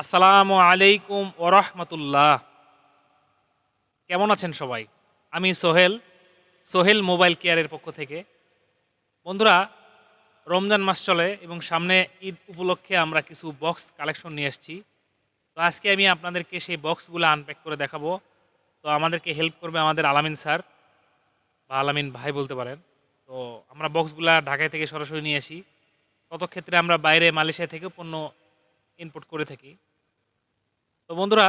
আসসালামু আলাইকুম ওরহমতুল্লাহ। কেমন আছেন সবাই? আমি সোহেল মোবাইল কেয়ারের পক্ষ থেকে। বন্ধুরা, রমজান মাস চলে এবং সামনে ঈদ উপলক্ষে আমরা কিছু বক্স কালেকশন নিয়ে এসেছি। তো আজকে আমি আপনাদেরকে সেই বক্সগুলো আনপ্যাক করে দেখাবো। তো আমাদেরকে হেল্প করবে আমাদের আলামিন স্যার বা আলামিন ভাই বলতে পারেন। তো আমরা বক্সগুলা ঢাকায় থেকে সরাসরি নিয়ে আসি। কত ক্ষেত্রে আমরা বাইরে মালয়েশিয়া থেকে পণ্য ইনপুট করে থাকি। তো বন্ধুরা,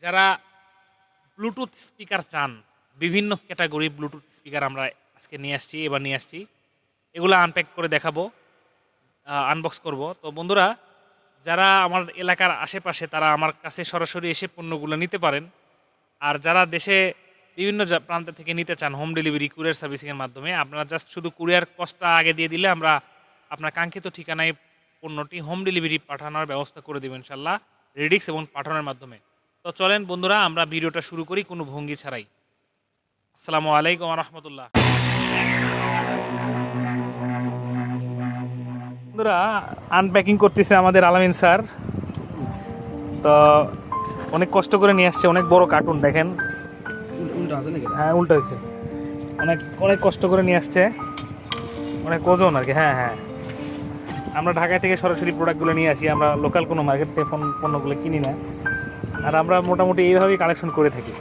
যারা ব্লুটুথ স্পিকার চান, বিভিন্ন ক্যাটাগরি ব্লুটুথ স্পিকার আমরা আজকে নিয়ে আসছি। এগুলো আনপ্যাক করে দেখাবো, আনবক্স করব। তো বন্ধুরা, যারা আমার এলাকার আশেপাশে তারা আমার কাছে সরাসরি এসে পণ্যগুলো নিতে পারেন। আর যারা দেশে বিভিন্ন প্রান্ত থেকে নিতে চান হোম ডেলিভারি কুরিয়ার সার্ভিসিংয়ের মাধ্যমে, আপনারা জাস্ট শুধু কুরিয়ার কস্টটা আগে দিয়ে দিলে আমরা আপনার কাঙ্ক্ষিত ঠিকানায় পণ্যটি হোম ডেলিভারি পাঠানোর ব্যবস্থা করে দেবেন ইনশাল্লাহ, রেডিক্স এবং পাঠানোর মাধ্যমে। তো চলেন বন্ধুরা, আমরা ভিডিওটা শুরু করি কোনো ভঙ্গি ছাড়াই। আসসালামু আলাইকুম রহমতুল্লাহ। বন্ধুরা, আনপ্যাকিং করতেছে আমাদের আলামিন স্যার। তো অনেক কষ্ট করে নিয়ে আসছে, অনেক বড় কার্টুন দেখেন। হ্যাঁ, উল্টা হয়েছে। অনেক কষ্ট করে নিয়ে আসছে, অনেক ওজন আর কি। হ্যাঁ, আমরা ঢাকা থেকে সরাসরি প্রোডাক্টগুলো নিয়ে আসি। আমরা লোকাল কোনো মার্কেট থেকে পণ্যগুলো কিনি না। আর আমরা মোটামুটি এইভাবেই কালেকশন করে থাকি।